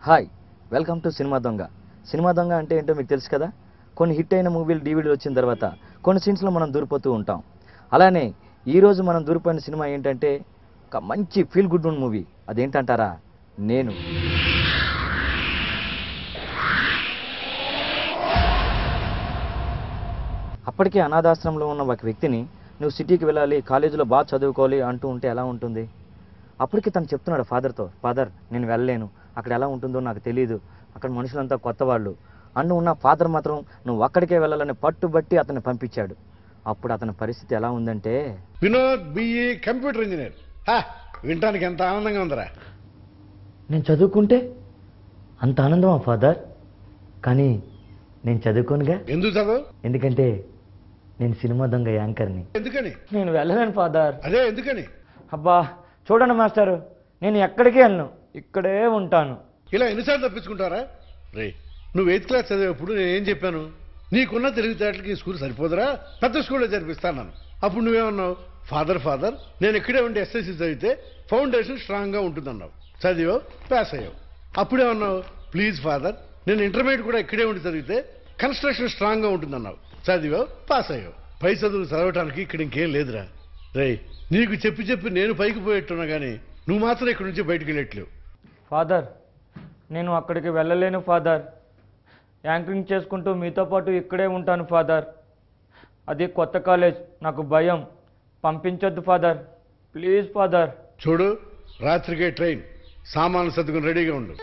Hi, welcome to cinema దొంగ. Cinema దొంగ అంటే ఏంటో మీకు తెలుసు కదా. కొన్ని హిట్ అయిన మూవీలు డివిడీలు వచ్చిన తర్వాత కొన్ని సీన్స్లో మనం దూరిపోతూ ఉంటాం. అలానే ఈరోజు మనం దూరిపోయిన సినిమా ఏంటంటే ఒక మంచి ఫీల్ గుడ్ మూవీ. అదేంటంటారా? నేను. అప్పటికే అనాథాశ్రమంలో ఉన్న ఒక వ్యక్తిని నువ్వు సిటీకి వెళ్ళాలి, కాలేజీలో బాగా చదువుకోవాలి అంటూ ఉంటే ఎలా ఉంటుంది? అప్పటికి తను చెప్తున్నాడు ఫాదర్తో, ఫాదర్ నేను వెళ్ళలేను, అక్కడ ఎలా ఉంటుందో నాకు తెలియదు, అక్కడ మనుషులంతా కొత్త వాళ్ళు అంటూ ఉన్న ఫాదర్ మాత్రం నువ్వు అక్కడికే వెళ్ళాలని పట్టుబట్టి అతన్ని పంపించాడు. అప్పుడు అతని పరిస్థితి ఎలా ఉందంటే, వినోద్ బిఈ కంప్యూటర్ ఇంజనీర్. వినటానికి ఎంత ఆనందంగా ఉందరా. నేను చదువుకుంటే అంత ఆనందమా ఫాదర్? కానీ నేను చదువుకోనుగా. ఎందుకు చదువు? ఎందుకంటే నేను సినిమా దొంగ యాంకర్ని. ఎందుకని? నేను వెళ్ళలేను ఫాదర్. అదే ఎందుకని? అబ్బా చూడండి మాస్టారు, నేను ఎక్కడికి వెళ్ళను, ఇక్కడే ఉంటాను. ఇలా ఎన్నిసార్లు తప్పించుకుంటారా? రే, నువ్వు 8th క్లాస్ చదివేప్పుడు నేనేం చెప్పాను? నీకున్న తెలివితేటలకి ఈ స్కూల్ సరిపోదురా, పెద్ద స్కూల్లో చదివిస్తాను. అప్పుడు నువ్వేమన్నావు? ఫాదర్ నేను ఇక్కడే ఉండి ఎస్ఎస్సి చదివితే ఫౌండేషన్ స్ట్రాంగ్గా ఉంటుందన్నావు. చదివావు, పాస్ అయ్యావు. అప్పుడేమన్నావు? ప్లీజ్ ఫాదర్ నేను ఇంటర్మీడియట్ కూడా ఇక్కడే ఉండి చదివితే కన్స్ట్రక్షన్ స్ట్రాంగ్గా ఉంటుందన్నావు. చదివావు, పాస్ అయ్యావు. పై చదువులు చదవటానికి ఇక్కడ ఇంకేం లేదురా. రే, నీకు చెప్పి నేను పైకి పోయేట్టున్నా కానీ నువ్వు మాత్రం ఇక్కడి నుంచి బయటకు వెళ్ళట్లేవు. ఫాదర్ నేను అక్కడికి వెళ్ళలేను ఫాదర్. యాంకరింగ్ చేసుకుంటూ మీతో పాటు ఇక్కడే ఉంటాను ఫాదర్. అది కొత్త కాలేజ్, నాకు భయం, పంపించొద్దు ఫాదర్, ప్లీజ్ ఫాదర్. చూడు, రాత్రికే ట్రైన్, సామాన్లు సర్దుకుని రెడీగా ఉండు.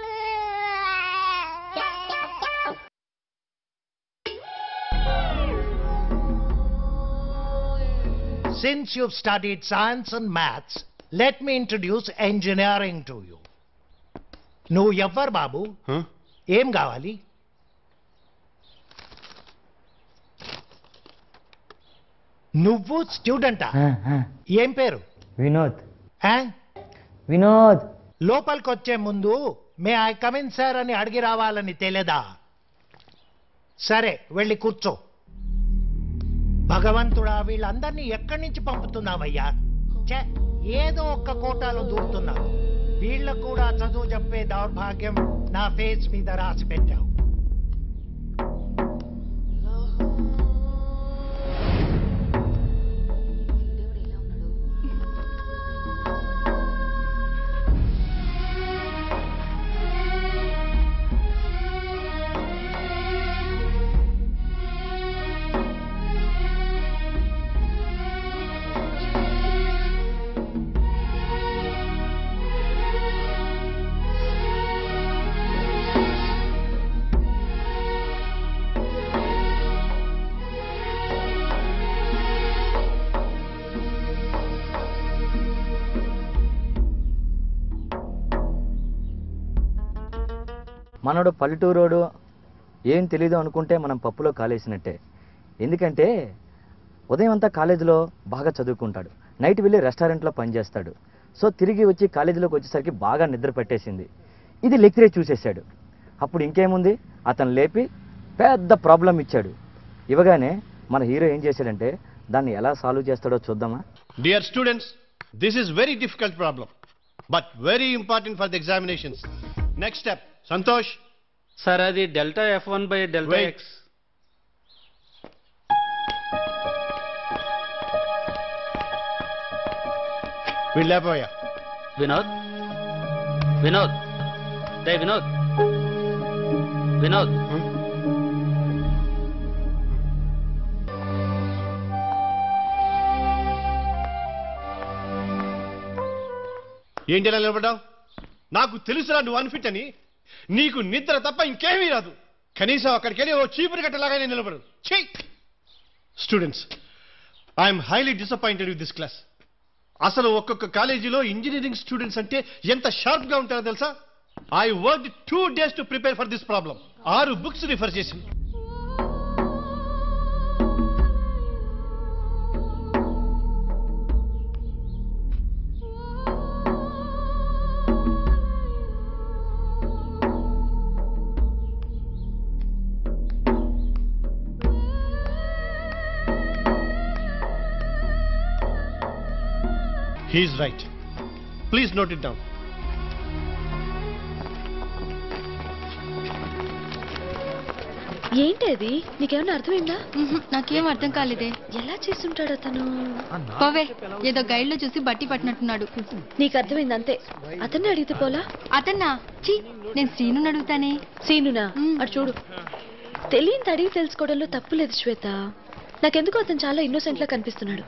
Since you've studied science and maths, let me introduce engineering to you. నువ్వు ఎవ్వరు బాబు? ఏం కావాలి? నువ్వు స్టూడెంటా? ఏం పేరు? వినోద్. ఆ? వినోద్. లోపలికి వచ్చే ముందు మే ఐ కమిన్ సార్ అని అడిగి రావాలని తెలియదా? సరే వెళ్ళి కూర్చో. భగవంతుడా, వీళ్ళందరినీ ఎక్కడి నుంచి పంపుతున్నావయ్యా? ఏదో ఒక్క కోటాలో దూరుతున్నారు. వీళ్ళకు కూడా చదువు చెప్పే దౌర్భాగ్యం నా ఫేస్ మీద రాసి పెట్టావు. మనోడు పల్లెటూరోడు ఏం తెలీదు అనుకుంటే మనం పప్పులో కాలేసినట్టే. ఎందుకంటే ఉదయం అంతా కాలేజీలో బాగా చదువుకుంటాడు, నైట్ వెళ్ళి రెస్టారెంట్లో పనిచేస్తాడు. సో తిరిగి వచ్చి కాలేజీలోకి వచ్చేసరికి బాగా నిద్ర పట్టేసింది. ఇది లెక్చరే చూసేశాడు. అప్పుడు ఇంకేముంది, అతను లేపి పెద్ద ప్రాబ్లం ఇచ్చాడు. ఇవ్వగానే మన హీరో ఏం చేశాడంటే దాన్ని ఎలా సాల్వ్ చేస్తాడో చూద్దామా? Dear students, this is very difficult problem, but very important for the examinations. Next step, Santosh. Sir, అది delta F1 by delta Wait. X. వీళ్ళపోయా. వినోద్. డే వినోద్. ఏంటి అలా నిలబడ్డావు? నాకు తెలుసురా నువ్వు అన్ఫిట్ అని. నీకు నిద్ర తప్ప ఇంకేమీ రాదు. కనీసం అక్కడికి వెళ్ళి ఓ చీపురు కట్టలాగా నేను నిలబడు. Students, I'm highly disappointed with this class. అసలు ఒక్కొక్క కాలేజీలో ఇంజనీరింగ్ స్టూడెంట్స్ అంటే ఎంత షార్ప్ గా ఉంటారో తెలుసా? I worked 2 days to prepare for this problem. 6 books refer చేసి. He is right. Please note it down. ఏంటి అది? నీకేమన్నా అర్థమైందా? నాకేం అర్థం కాలేదే. ఎలా చేస్తుంటాడు అతను? పోవే, ఏదో గైడ్ లో చూసి బట్టి పట్టినట్టున్నాడు. నీకు అర్థమైంది అంతే. అతన్ని అడిగితే పోలా? అతన్నా? చీ, నేను శ్రీను అడుగుతానే. సీనునా? అటు చూడు. తెలియని అడిగి తెలుసుకోవడంలో తప్పు లేదు శ్వేత. నాకెందుకో అతను చాలా ఇన్నోసెంట్ లా కనిపిస్తున్నాడు.